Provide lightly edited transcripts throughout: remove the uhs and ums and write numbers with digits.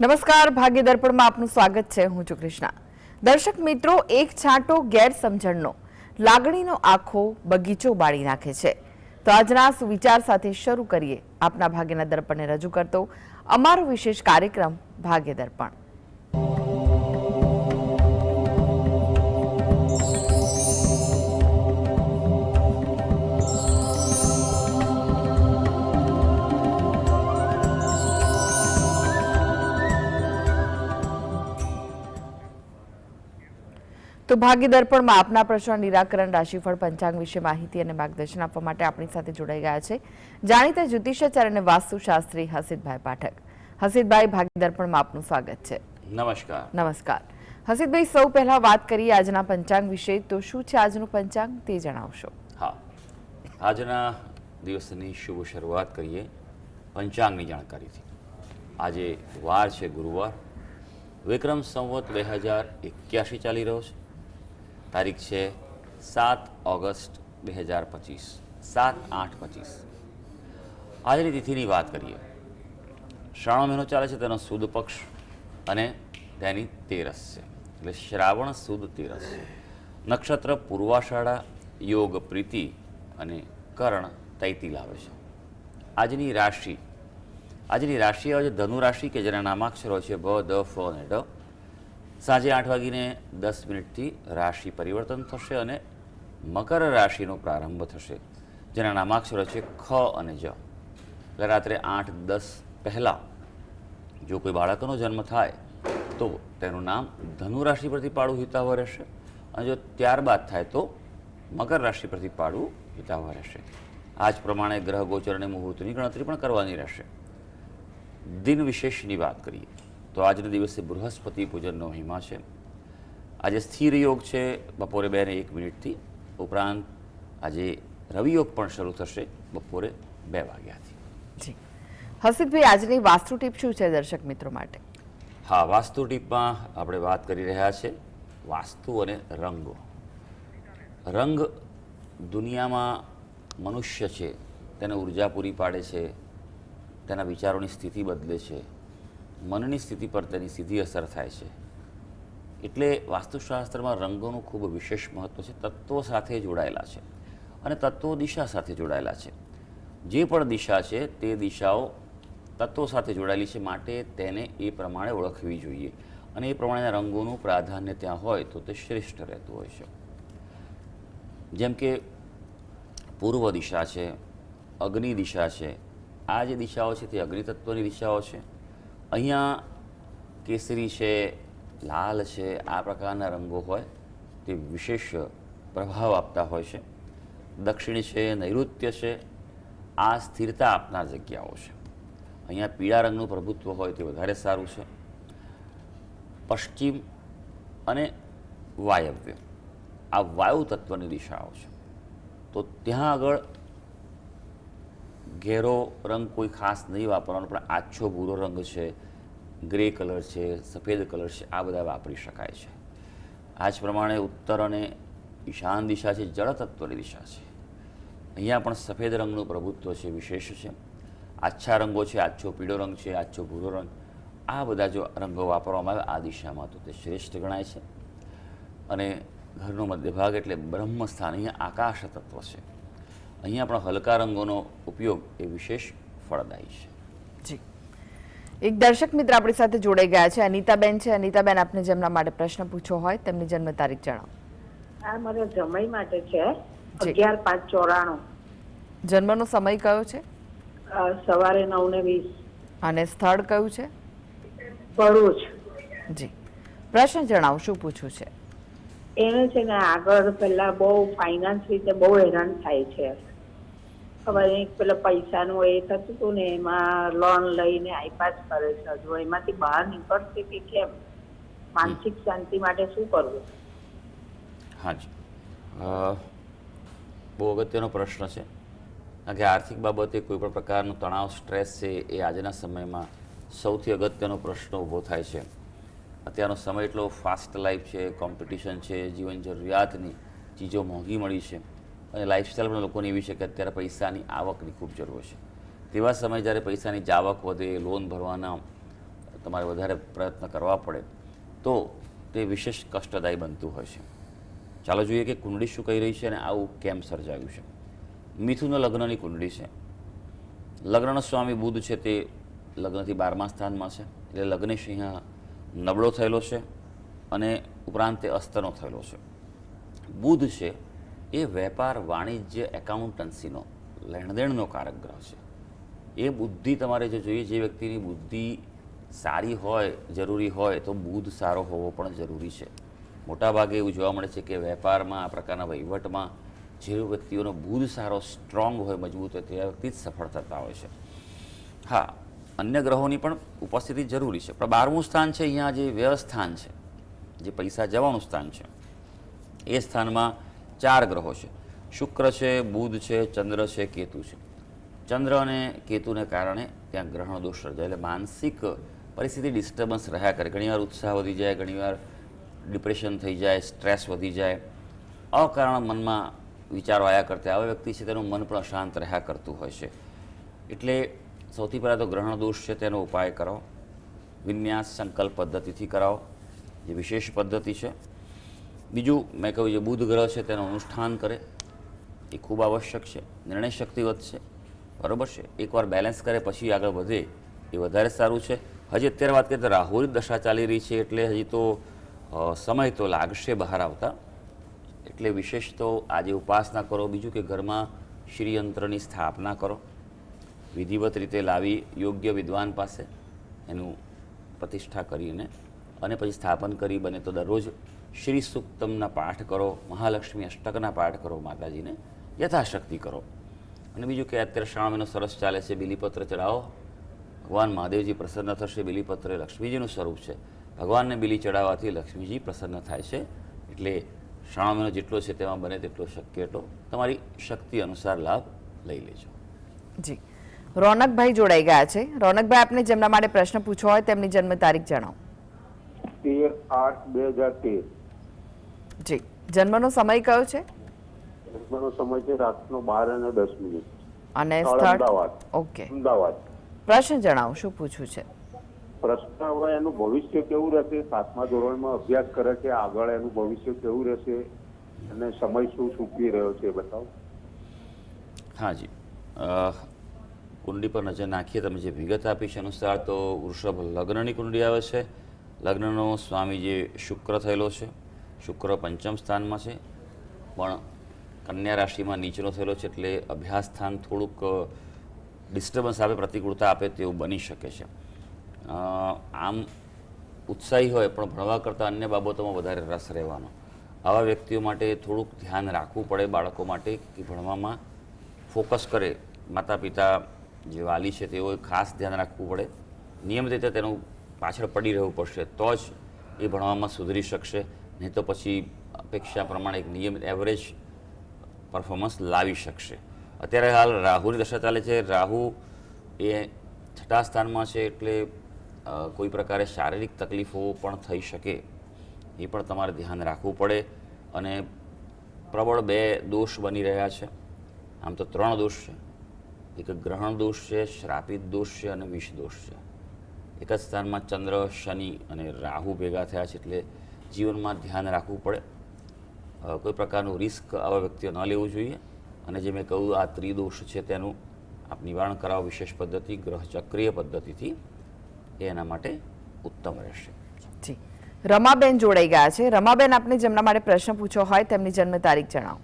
નમસ્કાર, ભાગ્ય દર્પણમાં આપનું સ્વાગત છે. હું છું કૃષ્ણા. દર્શક મિત્રો, એક છાંટો ગેરસમજણનો લાગણીનો આખો બગીચો બાળી નાખે છે. તો આજના સુવિચાર સાથે શરૂ કરીએ આપના ભાગ્યના દર્પણને રજૂ કરતો અમારો વિશેષ કાર્યક્રમ ભાગ્ય દર્પણ. તો ભાગ્ય દર્પણમાં આપના પ્રશ્ન નિરાકરણ, રાશિફળ, પંચાંગ વિશે માહિતી અને માર્ગદર્શન આપવા માટે આપણી સાથે જોડાઈ ગયા છે જાણીતા જ્યોતિષાચાર્ય અને વાસ્તુશાસ્ત્રી હસીતભાઈ પાઠક. હસીતભાઈ, ભાગ્ય દર્પણમાં આપનું સ્વાગત છે. નમસ્કાર. નમસ્કાર હસીતભાઈ, સૌ પહેલા વાત કરીએ આજના પંચાંગ વિશે. તો શું છે આજનું પંચાંગ તે જણાવશો? હા, આજના દિવસની શુભ શરૂઆત કરીએ પંચાંગની જાણકારીથી. આજે વાર છે ગુરુવાર, વિક્રમ સંવત 2081 ચાલી રહ્યો છે. તારીખ છે 7 ઓગસ્ટ 2025, 7/8/25. આજની તિથિની વાત કરીએ. શ્રાવણ મહિનો ચાલે છે, તેનો સુદ પક્ષ અને તેની તેરસ છે, એટલે શ્રાવણ સુદ તેરસ છે. નક્ષત્ર પૂર્વાષાઢા, યોગ પ્રીતિ અને કર્ણ તૈતી લાવે છે. આજની રાશિ આવે છે ધનુ રાશિ, કે જેના નામાક્ષરો છે ભ, દ, ફ અને ડ. સાંજે 8:10 રાશિ પરિવર્તન થશે અને મકર રાશિનો પ્રારંભ થશે, જેના નામાક્ષરો છે ખ અને જ. એટલે રાત્રે 8:10 પહેલાં જો કોઈ બાળકનો જન્મ થાય તો તેનું નામ ધનુ રાશિ પરથી પાડવું હિતાવહ રહેશે, અને જો ત્યારબાદ થાય તો મકર રાશિ પરથી પાડવું હિતાવહ રહેશે. આ જ પ્રમાણે ગ્રહ ગોચર અને મુહૂર્તની ગણતરી પણ કરવાની રહેશે. દિન વિશેષની વાત કરીએ તો આજના દિવસે બૃહસ્પતિ પૂજનનો મહિમા છે. આજે સ્થિર યોગ છે બપોરે 2:01 ઉપરાંત આજે રવિ યોગ પણ શરૂ થશે બપોરે 2 વાગ્યાથી. જી હસીતભાઈ, આજની વાસ્તુ ટીપ શું છે દર્શક મિત્રો માટે? હા, વાસ્તુ ટીપમાં આપણે વાત કરી રહ્યા છે વાસ્તુ અને રંગો. રંગ દુનિયામાં મનુષ્ય છે તેને ઉર્જા પૂરી પાડે છે, તેના વિચારોની સ્થિતિ બદલે છે, મનની સ્થિતિ પર તેની સીધી અસર થાય છે. એટલે વાસ્તુશાસ્ત્રમાં રંગોનું ખૂબ વિશેષ મહત્ત્વ છે. તત્વો સાથે જોડાયેલા છે અને તત્વો દિશા સાથે જોડાયેલા છે. જે પણ દિશા છે તે દિશાઓ તત્વો સાથે જોડાયેલી છે, માટે તેને એ પ્રમાણે ઓળખવી જોઈએ અને એ પ્રમાણેના રંગોનું પ્રાધાન્ય ત્યાં હોય તો તે શ્રેષ્ઠ રહેતું હોય છે. જેમ કે પૂર્વ દિશા છે, અગ્નિ દિશા છે. આ જે દિશાઓ છે તે અગ્નિ તત્વની દિશાઓ છે. અહીંયા કેસરી છે, લાલ છે, આ પ્રકારના રંગો હોય તે વિશેષ પ્રભાવ આપતા હોય છે. દક્ષિણ છે, નૈઋત્ય છે, આ સ્થિરતા આપનાર જગ્યાઓ છે. અહીંયા પીળા રંગનું પ્રભુત્વ હોય તે વધારે સારું છે. પશ્ચિમ અને વાયવ્ય, આ વાયુ તત્વની દિશાઓ છે. તો ત્યાં આગળ ઘેરો રંગ કોઈ ખાસ નહીં વાપરવાનો, પણ આછો ભૂરો રંગ છે, ગ્રે કલર છે, સફેદ કલર છે, આ બધા વાપરી શકાય છે. આ જ પ્રમાણે ઉત્તર અને ઈશાન દિશા છે, જળ તત્વની દિશા છે. અહીંયા પણ સફેદ રંગનું પ્રભુત્વ છે, વિશેષ છે. આછા રંગો છે, આછો પીળો રંગ છે, આછો ભૂરો રંગ, આ બધા જો રંગો વાપરવામાં આવે આ દિશામાં તો તે શ્રેષ્ઠ ગણાય છે. અને ઘરનો મધ્ય ભાગ એટલે બ્રહ્મ સ્થાન, અહીંયા આકાશ તત્વ છે. અહીંયા પણ હલકા રંગોનો ઉપયોગ એ વિશેષ ફળદાયી છે. જી, એક દર્શક મિત્ર આપણી સાથે જોડાઈ ગયા છે, અનિતાબેન છે. અનિતાબેન, આપને જેમના માટે પ્રશ્ન પૂછવો હોય તેમની જન્મ તારીખ જણાવો. આ મારા જમાઈ માટે છે, 11/5/94. જન્મનો સમય કયો છે? સવારે 9:20. અને સ્થળ કયું છે? ભરૂચ. જી, પ્રશ્ન જણાવો, શું પૂછવું છે? એને છે ને આગળ પેલા બહુ ફાઇનાન્સ રીતે બહુ હેરાન થાય છે. ખબર નહીં, પેલા પૈસાનું એ થતું હતું ને એમાં લોન લઈને આઈપાસ કરે છે. હજુ એમાંથી બહાર નીકળશે કે કેમ? માનસિક શાંતિ માટે શું કરવું? હાજી, બહુ અગત્યનો પ્રશ્ન છે. કારણ કે આર્થિક બાબતે કોઈ પણ પ્રકારનો તણાવ, સ્ટ્રેસ છે એ આજના સમયમાં સૌથી અગત્યનો પ્રશ્ન ઊભો થાય છે. અત્યારનો સમય એટલો ફાસ્ટ લાઈફ છે, કોમ્પિટિશન છે, જીવન જરૂરિયાતની ચીજો મોંઘી મળી છે અને લાઈફસ્ટાઈલ પણ લોકોની એવી છે કે અત્યારે પૈસાની આવકની ખૂબ જરૂર છે. તેવા સમયે જ્યારે પૈસાની જાવક વધે, લોન ભરવાના તમારે વધારે પ્રયત્ન કરવા પડે તો તે વિશેષ કષ્ટદાયી બનતું હોય છે. ચાલો જોઈએ કે કુંડળી શું કહી રહી છે અને આવું કેમ સર્જાયું છે. મિથુન લગ્નની કુંડળી છે. લગ્નનો સ્વામી બુધ છે તે લગ્નથી 12મા સ્થાનમાં છે, એટલે લગ્નેશ અહીંયા નબળો થયેલો છે અને ઉપરાંત તે અસ્તનો થયેલો છે. બુધ છે એ વેપાર, વાણિજ્ય, એકાઉન્ટન્સીનો, લેણદેણનો કારક ગ્રહ છે. એ બુદ્ધિ તમારે જો જોઈએ, જે વ્યક્તિની બુદ્ધિ સારી હોય, જરૂરી હોય તો બુધ સારો હોવો પણ જરૂરી છે. મોટાભાગે એવું જોવા મળે છે કે વેપારમાં, આ પ્રકારના વહીવટમાં જે વ્યક્તિઓનો બુધ સારો સ્ટ્રોંગ હોય, મજબૂત હોય, તે વ્યક્તિ જ સફળ થતા હોય છે. હા, અન્ય ગ્રહોની પણ ઉપસ્થિતિ જરૂરી છે, પણ 12મું સ્થાન છે અહીંયા જે વ્યયસ્થાન છે, જે પૈસા જવાનું સ્થાન છે, એ સ્થાનમાં 4 ગ્રહો છે. શુક્ર છે, બુધ છે, ચંદ્ર છે, કેતુ છે. ચંદ્ર અને કેતુને કારણે ત્યાં ગ્રહણ દોષ સર્જાય, એટલે માનસિક પરિસ્થિતિ ડિસ્ટર્બન્સ રહ્યા કરે. ઘણીવાર ઉત્સાહ વધી જાય, ઘણીવાર ડિપ્રેશન થઈ જાય, સ્ટ્રેસ વધી જાય, અકારણ મનમાં વિચારો આવ્યા કરતા. આવા વ્યક્તિ છે તેનું મન પણ અશાંત રહ્યા કરતું હોય છે. એટલે સૌથી પહેલાં તો ગ્રહણ દોષ છે તેનો ઉપાય કરો. વિન્યાસ સંકલ્પ પદ્ધતિથી કરાવો, જે વિશેષ પદ્ધતિ છે. બીજું મેં કહ્યું, જે બુધ ગ્રહ છે તેનું અનુષ્ઠાન કરે, એ ખૂબ આવશ્યક છે. નિર્ણય શક્તિ વધશે, બરાબર છે. એકવાર બેલેન્સ કરે પછી આગળ વધે એ વધારે સારું છે. હજી અત્યારે વાત કરીએ તો રાહુની દશા ચાલી રહી છે, એટલે હજી તો સમય તો લાગશે બહાર આવતા. એટલે વિશેષ તો આજે ઉપાસના કરો. બીજું કે ઘરમાં શ્રીયંત્રની સ્થાપના કરો, વિધિવત રીતે લાવી યોગ્ય વિદ્વાન પાસે એનું પ્રતિષ્ઠા કરીને અને પછી સ્થાપન કરી. બને તો દરરોજ શ્રી સૂક્તમના પાઠ કરો, મહાલક્ષ્મી અષ્ટકના પાઠ કરો, માતાજીને યથાશક્તિ કરો. અને બીજું કે અત્યારે શ્રાવણ મહિનો સરસ ચાલે છે, બિલીપત્ર ચડાવો, ભગવાન મહાદેવજી પ્રસન્ન થશે. બિલીપત્ર લક્ષ્મીજીનું સ્વરૂપ છે, ભગવાનને બિલી ચડાવવાથી લક્ષ્મીજી પ્રસન્ન થાય છે. એટલે શ્રાવણ મહિનો જેટલો છે તેમાં બને તેટલો શક્ય એટલો તમારી શક્તિ અનુસાર લાભ લઈ લેજો. જી, રોનકભાઈ જોડાઈ ગયા છે. રોનકભાઈ, આપને જેમના માટે પ્રશ્ન પૂછવો હોય તેમની જન્મ તારીખ જણાવો. 13/8/2013. જી, જન્મનો સમય કયો છે જન્મનો સમય છે રાતનો 12:10. અને સ્થળ સ્થળ? અમદાવાદ. ઓકે, અમદાવાદ. પ્રશ્ન જણાવો, શું પૂછવું છે? પ્રશ્ન હવે એનું ભવિષ્ય કેવું રહેશે? 7મા ધોરણમાં અભ્યાસ કરે છે, આગળ એનું ભવિષ્ય કેવું રહેશે અને સમય શું ચૂકવી રહ્યો છે એ બતાવો. હાજી, કુંડળી પર નજર નાખીએ. તમે જે વિગત આપી છે અનુસાર તો વૃષભ લગ્નની કુંડળી આવે છે. લગ્નનો સ્વામી જે શુક્ર થયેલો છે, શુક્ર 5મ સ્થાનમાં છે, પણ કન્યા રાશિમાં નીચેનો થયેલો છે, એટલે અભ્યાસ સ્થાન થોડુંક ડિસ્ટર્બન્સ આપે, પ્રતિકૂળતા આપે તેવું બની શકે છે. આમ ઉત્સાહી હોય પણ ભણવા કરતાં અન્ય બાબતોમાં વધારે રસ રહેવાનો. આવા વ્યક્તિઓ માટે થોડુંક ધ્યાન રાખવું પડે, બાળકો માટે, કે ભણવામાં ફોકસ કરે. માતા પિતા જે વાલી છે તેઓએ ખાસ ધ્યાન રાખવું પડે. નિયમિત રીતે તેનું પાછળ પડી રહેવું પડશે, તો જ એ ભણવામાં સુધરી શકશે. નહીં તો પછી અપેક્ષા પ્રમાણે એક નિયમિત એવરેજ પરફોર્મન્સ લાવી શકશે. અત્યારે હાલ રાહુની દશા ચાલે છે. રાહુ એ 6ઠા સ્થાનમાં છે, એટલે કોઈ પ્રકારે શારીરિક તકલીફો પણ થઈ શકે, એ પણ તમારે ધ્યાન રાખવું પડે. અને પ્રબળ 2 દોષ બની રહ્યા છે. આમ તો 3 દોષ છે. એક ગ્રહણ દોષ છે, શ્રાપિત દોષ છે અને વિષ દોષ છે. એક જ સ્થાનમાં ચંદ્ર, શનિ અને રાહુ ભેગા થયા છે, એટલે જીવનમાં ધ્યાન રાખવું પડે. કોઈ પ્રકારનું રિસ્ક આવા વ્યક્તિઓ ન લેવું જોઈએ. અને જે મેં કહ્યું, આ ત્રિદોષ છે તેનું આપ નિવારણ કરાવો વિશેષ પદ્ધતિ, ગ્રહ ચક્રીય પદ્ધતિથી, એ એના માટે ઉત્તમ રહેશે. જી, રમાબેન જોડાઈ ગયા છે. રમાબેન, આપને જેમના માટે પ્રશ્ન પૂછવો હોય તેમની જન્મ તારીખ જણાવો.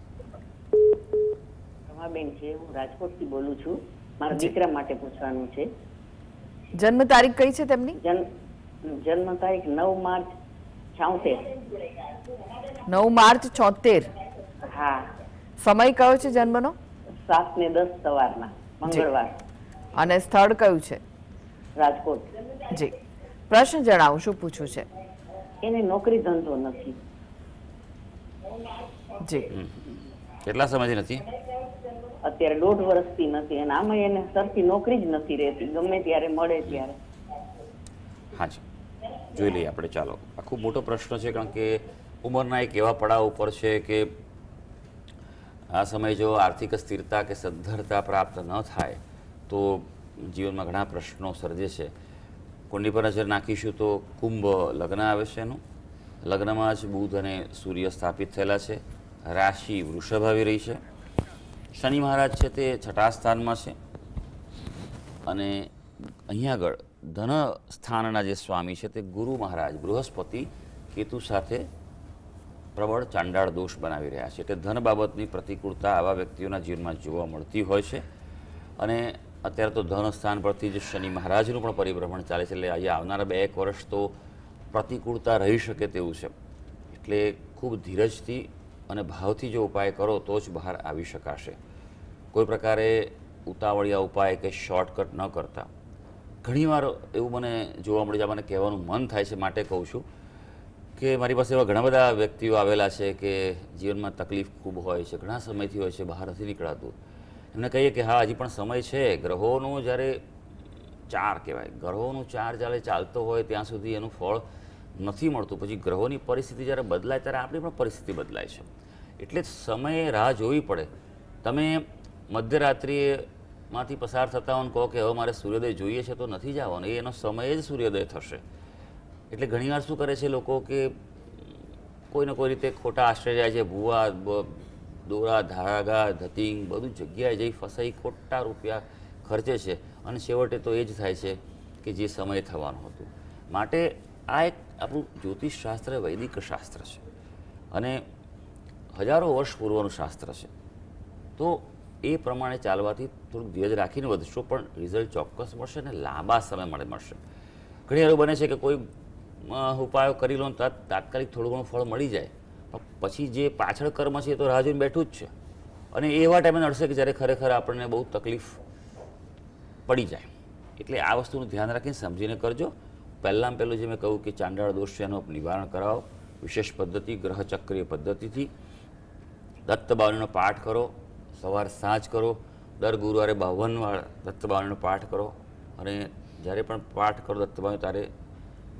રમાબેન છે, હું રાજકોટથી બોલું છું. મારા દીકરા માટે પૂછવાનું છે. જન્મ તારીખ કઈ છે તેમની? જન્મ તારીખ 9 માર્ચ 76. 9 માર્ચ 76. હા, સમય કયો છે જન્મનો? 7:10 સવારના, મંગળવાર. અને સ્થળ કયું છે? રાજકોટ. જી, પ્રશ્ન જણાવો, શું પૂછવું છે? એને નોકરી ધંધો નથી. જી, કેટલા સમયથી નથી? અત્યારે 1.5 વર્ષથી નથી, અને આમાં એને સરખી નોકરી જ નથી રહેતી, ગમે ત્યારે મળે ત્યારે. હાજી, જોઈ લઈએ આપણે. ચાલો, આ ખૂબ મોટો પ્રશ્ન છે, કારણ કે ઉંમરના એક એવા પડાવ ઉપર છે કે આ સમયે જો આર્થિક સ્થિરતા કે સદ્ધરતા પ્રાપ્ત ન થાય તો જીવનમાં ઘણા પ્રશ્નો સર્જે છે. કુંડલી પર નજર નાખીશું તો કુંભ લગ્ન આવે છે એનું. લગ્નમાં જ બુધ અને સૂર્ય સ્થાપિત થયેલા છે. રાશિ વૃષભ આવી રહી છે. શનિ મહારાજ છે તે 6થા સ્થાનમાં છે અને અહીંયા આગળ ધન સ્થાનના જે સ્વામી છે તે ગુરુ મહારાજ બૃહસ્પતિ કેતુ સાથે પ્રબળ ચાંડાળ દોષ બનાવી રહ્યા છે. એટલે ધન બાબતની પ્રતિકૂળતા આવા વ્યક્તિઓના જીવનમાં જોવા મળતી હોય છે. અને અત્યારે તો ધન સ્થાન પરથી જ શનિ મહારાજનું પણ પરિભ્રમણ ચાલે છે, એટલે અહીંયા આવનારા 2-1 વર્ષ તો પ્રતિકૂળતા રહી શકે તેવું છે. એટલે ખૂબ ધીરજથી અને ભાવથી જો ઉપાય કરો તો જ બહાર આવી શકાશે. કોઈ પ્રકારે ઉતાવળિયા ઉપાય કે શોર્ટકટ ન કરતા. ઘણીવાર એવું મને જોવા મળે છે, મને કહેવાનું મન થાય છે માટે કહું છું કે મારી પાસે એવા ઘણા બધા વ્યક્તિઓ આવેલા છે કે જીવનમાં તકલીફ ખૂબ હોય છે, ઘણા સમયથી હોય છે, બહાર નથી નીકળાતું. એમને કહીએ કે હા હજી પણ સમય છે. ગ્રહોનું જ્યારે ચાર કહેવાય, ગ્રહોનું ચાર જ્યારે ચાલતો હોય ત્યાં સુધી એનું ફળ નથી મળતું. પછી ગ્રહોની પરિસ્થિતિ જ્યારે બદલાય ત્યારે આપણી પણ પરિસ્થિતિ બદલાય છે. એટલે સમયે રાહ જોવી પડે. તમે મધ્યરાત્રિમાંથી પસાર થતા હો ને કહો કે હવે મારે સૂર્યોદય જોઈએ છે તો નથી જવાનું, એનો સમય જ સૂર્યોદય થશે. એટલે ઘણીવાર શું કરે છે લોકો કે કોઈને કોઈ રીતે ખોટા આશ્રય જાય છે. ભૂવા દોરા ધાગા ધતિંગ બધું જગ્યાએ જઈ ફસાઈ ખોટા રૂપિયા ખર્ચે છે અને છેવટે તો એ જ થાય છે કે જે સમય થવાનું હતું. માટે આ એક આપણું જ્યોતિષ શાસ્ત્ર વૈદિક શાસ્ત્ર છે અને હજારો વર્ષ પૂર્વનું શાસ્ત્ર છે. તો એ પ્રમાણે ચાલવાથી થોડુંક ધીરજ રાખીને વધશો પણ રિઝલ્ટ ચોક્કસ મળશે અને લાંબા સમય મળશે. ઘણી વાર બને છે કે કોઈ ઉપાયો કરી લો તો તાત્કાલિક થોડું ઘણું ફળ મળી જાય, પણ પછી જે પાછળ કર્મ છે એ તો રાહ જોઈને બેઠું જ છે અને એવા ટાઈમે નડશે કે જ્યારે ખરેખર આપણને બહુ તકલીફ પડી જાય. એટલે આ વસ્તુનું ધ્યાન રાખીને સમજીને કરજો. પહેલાં પહેલું જે મેં કહ્યું કે ચાંડાળ દોષ છે એનું નિવારણ કરાવો વિશેષ પદ્ધતિ ગ્રહચક્રીય પદ્ધતિથી. દત્તબાવલીનો પાઠ કરો, સવાર સાંજ કરો. દર ગુરુવારે 52 વાર દત્તબાવલીનો પાઠ કરો અને જ્યારે પણ પાઠ કરો દત્તબાવલી ત્યારે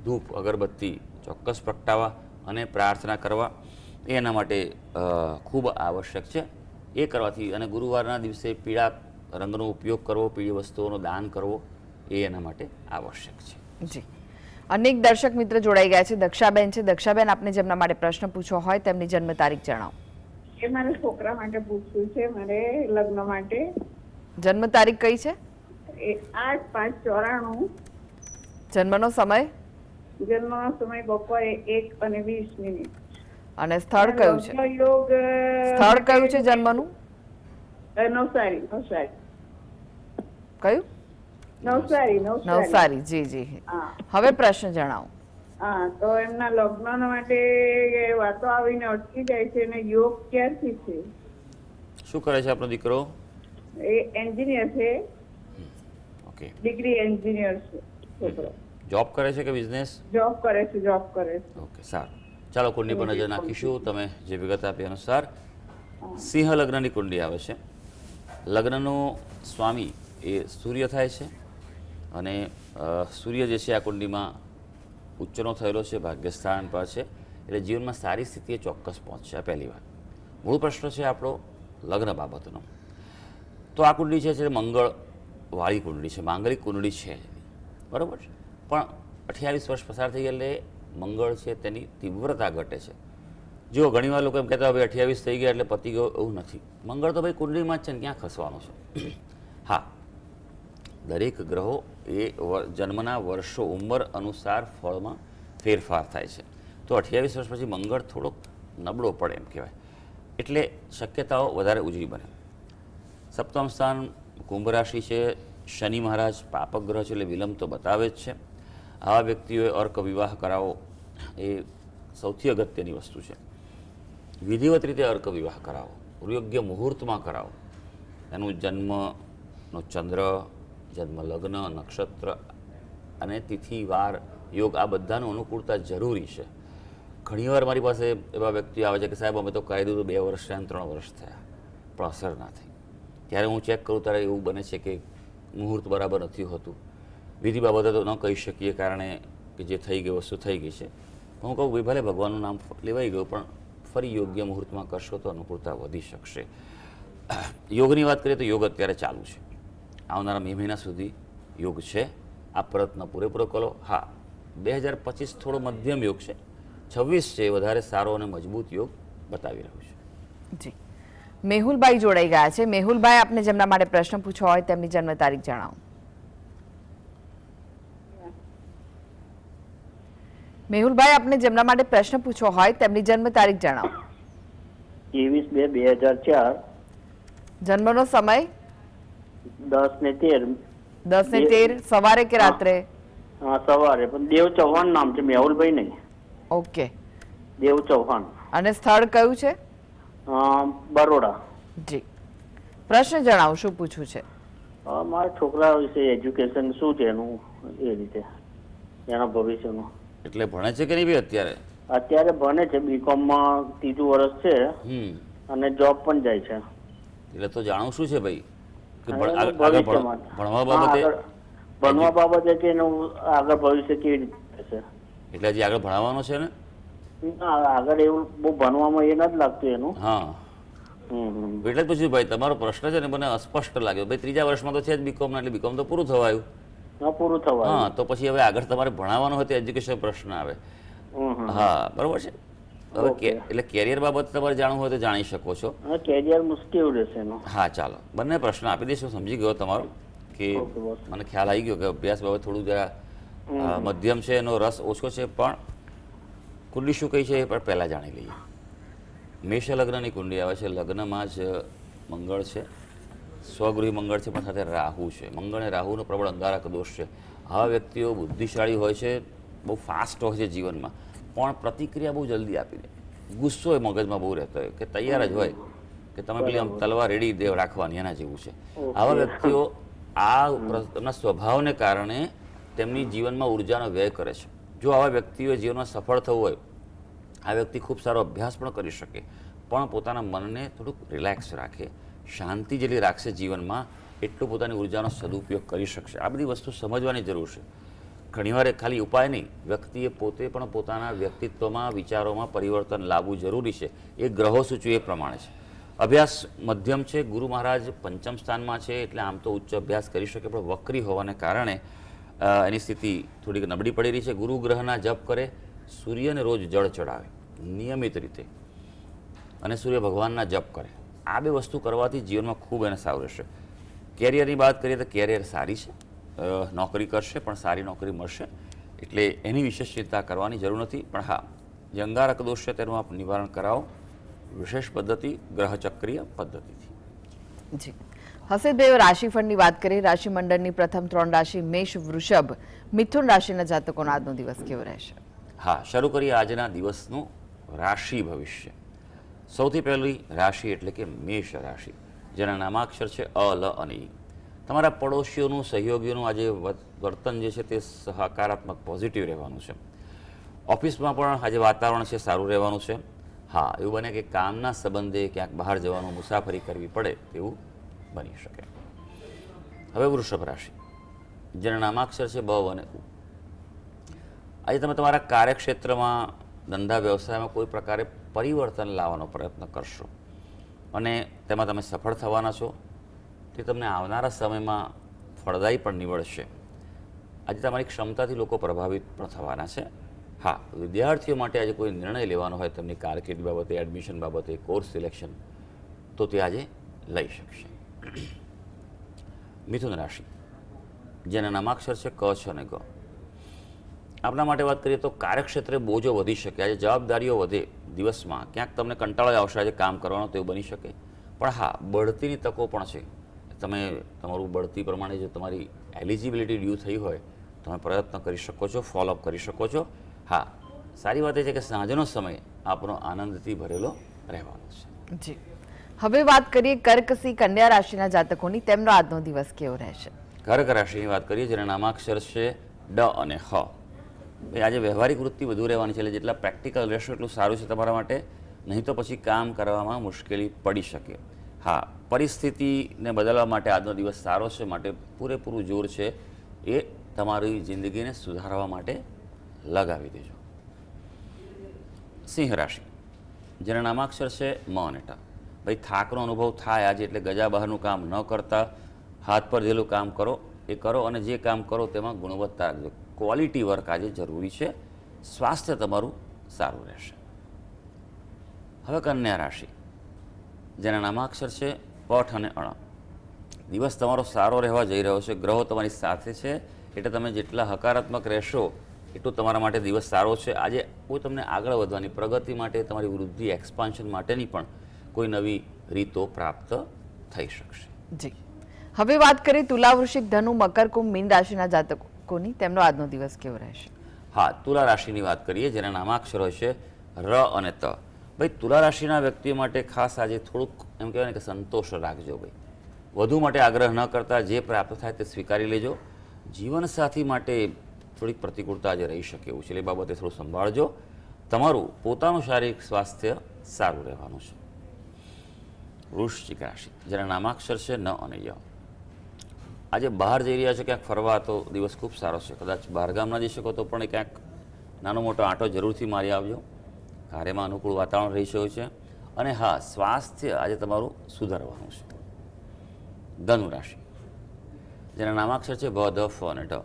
ધૂપ અગરબત્તી ચોક્કસ પ્રગટાવવા અને પ્રાર્થના કરવા એ એના માટે ખૂબ આવશ્યક છે. એ કરવાથી અને ગુરુવારના દિવસે પીળા રંગનો ઉપયોગ કરવો, પીળી વસ્તુઓનો દાન કરવો એ એના માટે આવશ્યક છે. જી, અનેક દર્શક મિત્ર જોડાઈ ગયા છે. દક્ષાબેન છે. દક્ષાબેન, આપને જેમના માટે પ્રશ્ન પૂછવો હોય તેમની જન્મ તારીખ જણાવો. એ મારા છોકરા માટે પૂછવું છે, મારે લગ્ન માટે. જન્મ તારીખ કઈ છે? 8/5/94. જન્મનો સમય? જન્મનો સમય બપોરે 1:20. અને સ્થળ કયું છે? યોગ સ્થળ કયું છે જન્મનું? નવસારી. કયું? નવસારી. જી જી. હા. હવે પ્રશ્ન જણાવો. હા, તો એમના લગ્ન માટે વાતો આવીને અટકી જાય છે અને યોગ ક્યારથી છે? શું કરે છે આપણો દીકરો? એ એન્જિનિયર છે. ઓકે. ડિગ્રી એન્જિનિયર છે છોકરો. જોબ કરે છે કે બિઝનેસ? જોબ કરે છે. ઓકે, સારું. ચાલો કુંડલી પર નજર નાખીશું. તમે જે વિગત આપી અનુસાર સિંહ લગ્નની કુંડલી આવે છે. લગ્નનો સ્વામી એ સૂર્ય થાય છે અને સૂર્ય જે છે આ કુંડલીમાં ઉચ્ચનો થયેલો છે, ભાગ્યસ્થાન પર છે, એટલે જીવનમાં સારી સ્થિતિએ ચોક્કસ પહોંચશે. આ પહેલી વાત. મૂળ પ્રશ્ન છે આપણો લગ્ન બાબતનો. તો આ કુંડલી છે મંગળવાળી કુંડલી છે, માંગલિક કુંડલી છે, બરાબર છે. પણ 28 વર્ષ પસાર થઈ ગયા એટલે મંગળ છે તેની તીવ્રતા ઘટે છે. જો ઘણીવાર લોકો એમ કહેતા હવે 28 થઈ ગયા એટલે પતી ગયો, એવું નથી. મંગળ તો ભાઈ કુંડલીમાં જ છે ને ક્યાં ખસવાનું છે. હા, દરેક ગ્રહો એ જન્મના વર્ષો ઉંમર અનુસાર ફળમાં ફેરફાર થાય છે. તો 28 વર્ષ પછી મંગળ થોડોક નબળો પડે એમ કહેવાય, એટલે શક્યતાઓ વધારે ઉજળી બને. સપ્તમ સ્થાન કુંભ રાશિ છે. શનિ મહારાજ પાપક ગ્રહ છે એટલે વિલંબ તો બતાવે જ છે. આવા વ્યક્તિઓએ અર્ક વિવાહ કરાવો એ સૌથી અગત્યની વસ્તુ છે. વિધિવત રીતે અર્ક વિવાહ કરાવો, યોગ્ય મુહૂર્તમાં કરાવો. એનું જન્મનો ચંદ્ર, જન્મ લગ્ન, નક્ષત્ર અને તિથિ વાર યોગ આ બધાનું અનુકૂળતા જરૂરી છે. ઘણીવાર મારી પાસે એવા વ્યક્તિઓ આવે છે કે સાહેબ અમે તો કહી દીધું 2 વર્ષ થયા, 3 વર્ષ થયા, પણ અસર ના થઈ. ત્યારે હું ચેક કરું ત્યારે એવું બને છે કે મુહૂર્ત બરાબર નથી હોતું. વિધિ બાબતે તો ન કહી શકીએ કારણે કે જે થઈ ગઈ વસ્તુ થઈ ગઈ છે. હું કહું ભાઈ ભલે ભગવાનનું નામ લેવાઈ ગયું પણ ફરી યોગ્ય મુહૂર્તમાં કરશો તો અનુકૂળતા વધી શકશે. યોગની વાત કરીએ તો યોગ અત્યારે ચાલુ છે. આવનારા 2 મહિના સુધી યોગ છે આ પ્રયત્ન પૂરેપૂરો કરો. હા, 2025 થોડો મધ્યમ યોગ છે, 26 છે એ વધારે સારો અને મજબૂત યોગ બતાવી રહ્યું છે. જી, મેહુલભાઈ જોડાઈ ગયા છે. મેહુલભાઈ, આપને જેમના માટે પ્રશ્ન પૂછવો હોય તેમની જન્મ તારીખ જણાવો. મેહુલભાઈ, આપને જેમના માટે પ્રશ્ન પૂછવો હોય તેમની જન્મ તારીખ જણાવો. 23/2/2004. જન્મનો સમય 10 ને 13. 10 ને 13 સવારે કે રાત્રે? સવારે. પણ દેવ ચૌહાણ નામ છે, મેહુલભાઈ નહીં. ઓકે. દેવ ચૌહાણ. અને સ્થળ કયું છે? બરોડા. જી, પ્રશ્ન જણાવો, શું પૂછવું છે? મારા છોકરા વિશે એજ્યુકેશન શું છે એનું, એ રીતે એના ભવિષ્યનું. એટલે ભણે છે કે નહીં ભાઈ અત્યારે? અત્યારે ભણે છે, બીકોમ માં 3જું વર્ષ છે અને જોબ પણ જાય છે. એટલે તો જાણવું શું છે ભાઈ કે એનું આગળ ભવિષ્ય માટે. ભણવા બાબતે? ભણવા બાબતે કે એનું આગળ ભવિષ્ય કેવી રીતે થશે. એટલે હજી આગળ ભણાવવાનો છે ને? આગળ એવું બહુ ભણવામાં એ નથી લાગતું એનું. હા, એટલે જ પૂછ્યું ભાઈ, તમારો પ્રશ્ન છે ને મને અસ્પષ્ટ લાગ્યો. ભાઈ 3જા વર્ષમાં તો છે જ બીકોમ, એટલે બીકોમ તો પૂરું થવા આવ્યું. પૂરું થવા. હા, તો પછી હવે આગળ તમારે ભણાવવાનો હોય તો એજ્યુકેશન પ્રશ્ન આવે. હા, બરોબર છે. હવે એટલે કેરિયર બાબત તમારે જાણવું હોય તો જાણી શકો છો. કેરિયર મુશ્કેલ રહેશે એનું. હા, ચાલો, બંને પ્રશ્ન આપી દઈશું. સમજી ગયો તમારો કે મને ખ્યાલ આવી ગયો કે અભ્યાસ બાબત થોડું જરા મધ્યમ છે, એનો રસ ઓછો છે, પણ કુંડલી શું કહી છે એ પણ પહેલાં જાણી લઈએ. મેષ લગ્નની કુંડલી આવે છે, લગ્નમાં જ મંગળ છે, સ્વગૃહી મંગળ છે, પણ સાથે રાહુ છે. મંગળ અને રાહુનો પ્રબળ અંગારક દોષ છે. આવા વ્યક્તિઓ બુદ્ધિશાળી હોય છે, બહુ ફાસ્ટ હોય છે જીવનમાં, પણ પ્રતિક્રિયા બહુ જલ્દી આપી દે. ગુસ્સો એ મગજમાં બહુ રહેતો હોય કે તૈયાર જ હોય કે તમે પેલી આમ તલવાર રેડી દેવ રાખવાની, એના જેવું છે. આવા વ્યક્તિઓ તેમના સ્વભાવને કારણે તેમની જીવનમાં ઉર્જાનો વ્યય કરે છે. જો આવા વ્યક્તિઓએ જીવનમાં સફળ થવું હોય, આ વ્યક્તિ ખૂબ સારો અભ્યાસ પણ કરી શકે, પણ પોતાના મનને થોડુંક રિલેક્સ રાખે, શાંતિ જેટલી રાખશે જીવનમાં, એટલું પોતાની ઉર્જાનો સદુપયોગ કરી શકશે. આ બધી વસ્તુ સમજવાની જરૂર છે. ઘણીવાર એ ખાલી ઉપાય નહીં, વ્યક્તિએ પોતે પણ પોતાના વ્યક્તિત્વમાં, વિચારોમાં પરિવર્તન લાવવું જરૂરી છે. એ ગ્રહો સૂચવે એ પ્રમાણે છે. અભ્યાસ મધ્યમ છે, ગુરુ મહારાજ 5મ સ્થાનમાં છે, એટલે આમ તો ઉચ્ચ અભ્યાસ કરી શકે, પણ વક્રી હોવાને કારણે એની સ્થિતિ થોડીક નબળી પડી રહી છે. ગુરુ ગ્રહના જપ કરે, સૂર્યને રોજ જળ ચડાવે નિયમિત રીતે, અને સૂર્ય ભગવાનના જપ કરે. આ બે વસ્તુ કરવાથી જીવનમાં ખૂબ એને સારું રહેશે. કેરિયરની વાત કરીએ તો કેરિયર સારી છે, નોકરી કરશે, પણ સારી નોકરી મળશે, એટલે એની વિશેષ ચિંતા કરવાની જરૂર નથી. પણ હા, જે અંગારક દોષ છે તેનું આપ નિવારણ કરાવો વિશેષ પદ્ધતિ, ગ્રહચક્રીય પદ્ધતિથી. જી, હસેદેવ રાશિફળની વાત કરીએ. રાશિમંડળની પ્રથમ 3 રાશિ મેષ, વૃષભ, મિથુન રાશિના જાતકોનો આજનો દિવસ કેવો રહેશે? હા, શરૂ કરીએ આજના દિવસનું રાશિ ભવિષ્ય. સૌથી પહેલી રાશિ એટલે કે મેષ રાશિ, જેના નામાક્ષર છે અ, લ અને ઈ. તમારા પડોશીઓનું, સહયોગીઓનું આજે વર્તન જે છે તે સકારાત્મક, પોઝિટિવ રહેવાનું છે. ઓફિસમાં પણ આજે વાતાવરણ છે સારું રહેવાનું છે. હા, એવું બને કે કામના સંબંધે ક્યાંક બહાર જવાનું, મુસાફરી કરવી પડે તેવું બની શકે. હવે વૃષભ રાશિ, જેના નામાક્ષર છે બ અને ઉ. આજે તમે તમારા કાર્યક્ષેત્રમાં, ધંધા વ્યવસાયમાં કોઈ પ્રકારે પરિવર્તન લાવવાનો પ્રયત્ન કરશો અને તેમાં તમે સફળ થવાના છો. તે તમને આવનારા સમયમાં ફળદાયી પણ નીવડશે. આજે તમારી ક્ષમતાથી લોકો પ્રભાવિત પણ થવાના છે. હા, વિદ્યાર્થીઓ માટે આજે કોઈ નિર્ણય લેવાનો હોય તેમની કારકિર્દી બાબતે, એડમિશન બાબતે, કોર્સ સિલેક્શન, તો તે આજે લઈ શકશે. મિથુન રાશિ, જેના નામાક્ષર છે ક, છ અને ગ. આપના માટે વાત કરીએ તો કાર્યક્ષેત્રે બોજો વધી શકે. આજે જવાબદારીઓ વધે દિવસમાં, ક્યાંક તમને કંટાળો આવશે આજે કામ કરવાનો, તેવું બની શકે. પણ હા, બઢતીની તકો પણ છે. તમે તમારું બઢતી પ્રમાણે જો તમારી એલિજિબિલિટી ડ્યુ થઈ હોય, તમે પ્રયત્ન કરી શકો છો, ફોલોઅપ કરી શકો છો. હા, સારી વાત એ છે કે સાંજનો સમય આપણો આનંદથી ભરેલો રહેવાનો છે. જી, હવે વાત કરીએ કર્ક, સિંહ, કન્યા રાશિના જાતકોની, તેમનો આજનો દિવસ કેવો રહેશે? કર્ક રાશિની વાત કરીએ, જેના નામાક્ષર છે ડ અને હ. આજે વ્યવહારિક વૃત્તિ વધુ રહેવાની છે, એટલે જેટલા પ્રેક્ટિકલ રહેશો એટલું સારું છે તમારા માટે, નહીં તો પછી કામ કરવામાં મુશ્કેલી પડી શકે. હા, પરિસ્થિતિને બદલવા માટે આજનો દિવસ સારો છે, માટે પૂરેપૂરું જોર છે એ તમારી જિંદગીને સુધારવા માટે લગાવી દેજો. સિંહ રાશિ, જેના નામાક્ષર છે મ અને ટ. ભાઈ થાકનો અનુભવ થાય આજે, એટલે ગજા બહારનું કામ ન કરતા હાથ પર જેલું કામ કરો એ કરો અને જે કામ કરો તેમાં ગુણવત્તા રાખજો. ક્વોલિટી વર્ક આજે જરૂરી છે. સ્વાસ્થ્ય તમારું સારું રહેશે. હવે કન્યા રાશિ, જેના નામાક્ષર છે પઠ અને અણ. દિવસ તમારો સારો રહેવા જઈ રહ્યો છે. ગ્રહો તમારી સાથે છે, એટલે તમે જેટલા હકારાત્મક રહેશો એટલું તમારા માટે દિવસ સારો છે. આજે કોઈ તમને આગળ વધવાની, પ્રગતિ માટે, તમારી વૃદ્ધિ, એક્સપાન્શન માટેની પણ કોઈ નવી રીતો પ્રાપ્ત થઈ શકશે. જી, હવે વાત કરીએ તુલા, વૃશ્ચિક, ધનુ, મકર, કુંભ, મીન રાશિના જાતકોની. તેમનો આજનો દિવસ કેવો રહેશે? હા, તુલા રાશિની વાત કરીએ, જેના નામાક્ષરો છે ર અને ત. ભાઈ, તુલા રાશિના વ્યક્તિઓ માટે ખાસ આજે થોડુંક એમ કહેવાય ને કે સંતોષ રાખજો. ભાઈ, વધુ માટે આગ્રહ ન કરતા જે પ્રાપ્ત થાય તે સ્વીકારી લેજો. જીવનસાથી માટે થોડીક પ્રતિકૂળતા આજે રહી શકે એવું છે, એટલે એ બાબતે થોડું સંભાળજો. તમારું પોતાનું શારીરિક સ્વાસ્થ્ય સારું રહેવાનું છે. વૃશ્ચિક રાશિ, જેના નામાક્ષર છે ન અને ય. આજે બહાર જઈ રહ્યા છો ક્યાંક ફરવા, તો દિવસ ખૂબ સારો છે. કદાચ બહારગામ ના જઈ શકો તો પણ ક્યાંક નાનો મોટો આંટો જરૂરથી મારી આવજો. કાર્યમાં અનુકૂળ વાતાવરણ રહી શકે છે. અને હા, સ્વાસ્થ્ય આજે તમારું સુધારવાનું છે. ધનુ રાશિ, જેના નામાક્ષર છે ભ, ધ, ફ અને ઢ.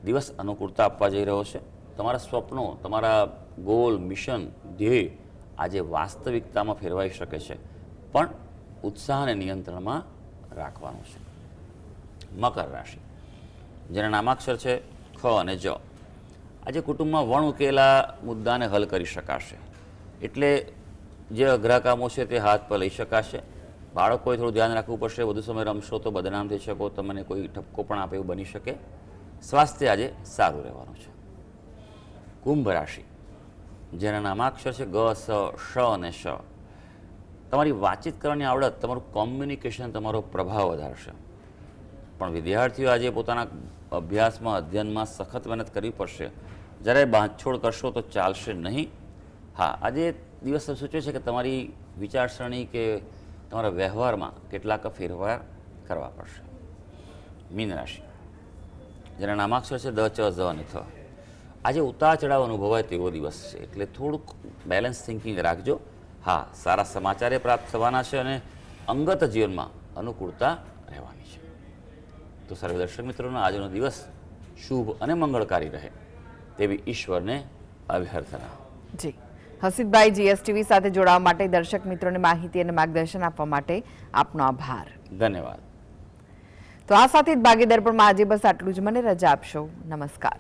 દિવસ અનુકૂળતા આપવા જઈ રહ્યો છે. તમારા સ્વપ્નો, તમારા ગોલ, મિશન, ધ્યેય આજે વાસ્તવિકતામાં ફેરવાઈ શકે છે, પણ ઉત્સાહ અને નિયંત્રણમાં રાખવાનું છે. મકર રાશિ, જેના નામાક્ષર છે ખ અને જ. આજે કુટુંબમાં વણ ઉકેલા મુદ્દાને હલ કરી શકાશે, એટલે જે અઘરા કામો છે તે હાથ પર લઈ શકાશે. બાળકોએ થોડું ધ્યાન રાખવું પડશે. વધુ સમય રમશો તો બદનામ થઈ શકો, તમને કોઈ ઠપકો પણ આપે એવું બની શકે. સ્વાસ્થ્ય આજે સારું રહેવાનું છે. કુંભ રાશિ, જેના નામાક્ષર છે ગ, સ, શ અને શ. તમારી વાતચીત કરવાની આવડત, તમારું કોમ્યુનિકેશન, તમારો પ્રભાવ વધારશે. પણ વિદ્યાર્થીઓ આજે પોતાના અભ્યાસમાં, અધ્યયનમાં સખત મહેનત કરવી પડશે. જ્યારે બાંધછોડ કરશો તો ચાલશે નહીં. હા, આજે દિવસ સૂચવે છે કે તમારી વિચારસરણી કે તમારા વ્યવહારમાં કેટલાક ફેરફાર કરવા પડશે. મીન રાશિ, જેના નામાક્ષર છે દ, ચ, ઝ અને થ. આજે ઉતાર ચઢાવ અનુભવાય તેવો દિવસ છે, એટલે થોડુંક બેલેન્સ થિંકિંગ રાખજો. હા, સારા સમાચારે પ્રાપ્ત થવાના છે અને અંગત જીવનમાં અનુકૂળતા રહેવાની છે. તો સર્વે દર્શક મિત્રોનો આજનો દિવસ શુભ અને મંગળકારી રહે તેવી ઈશ્વરને અભ્યર્થના. જી, હસીબભાઈ, જીએસટીવી સાથે જોડાવા માટે, દર્શક મિત્રોને માહિતી અને માર્ગદર્શન આપવા માટે આપનો આભાર. ધન્યવાદ. તો આ સાથે જ ભાગીદાર પણ આજે બસ આટલું જ. મને રજા આપશો. નમસ્કાર.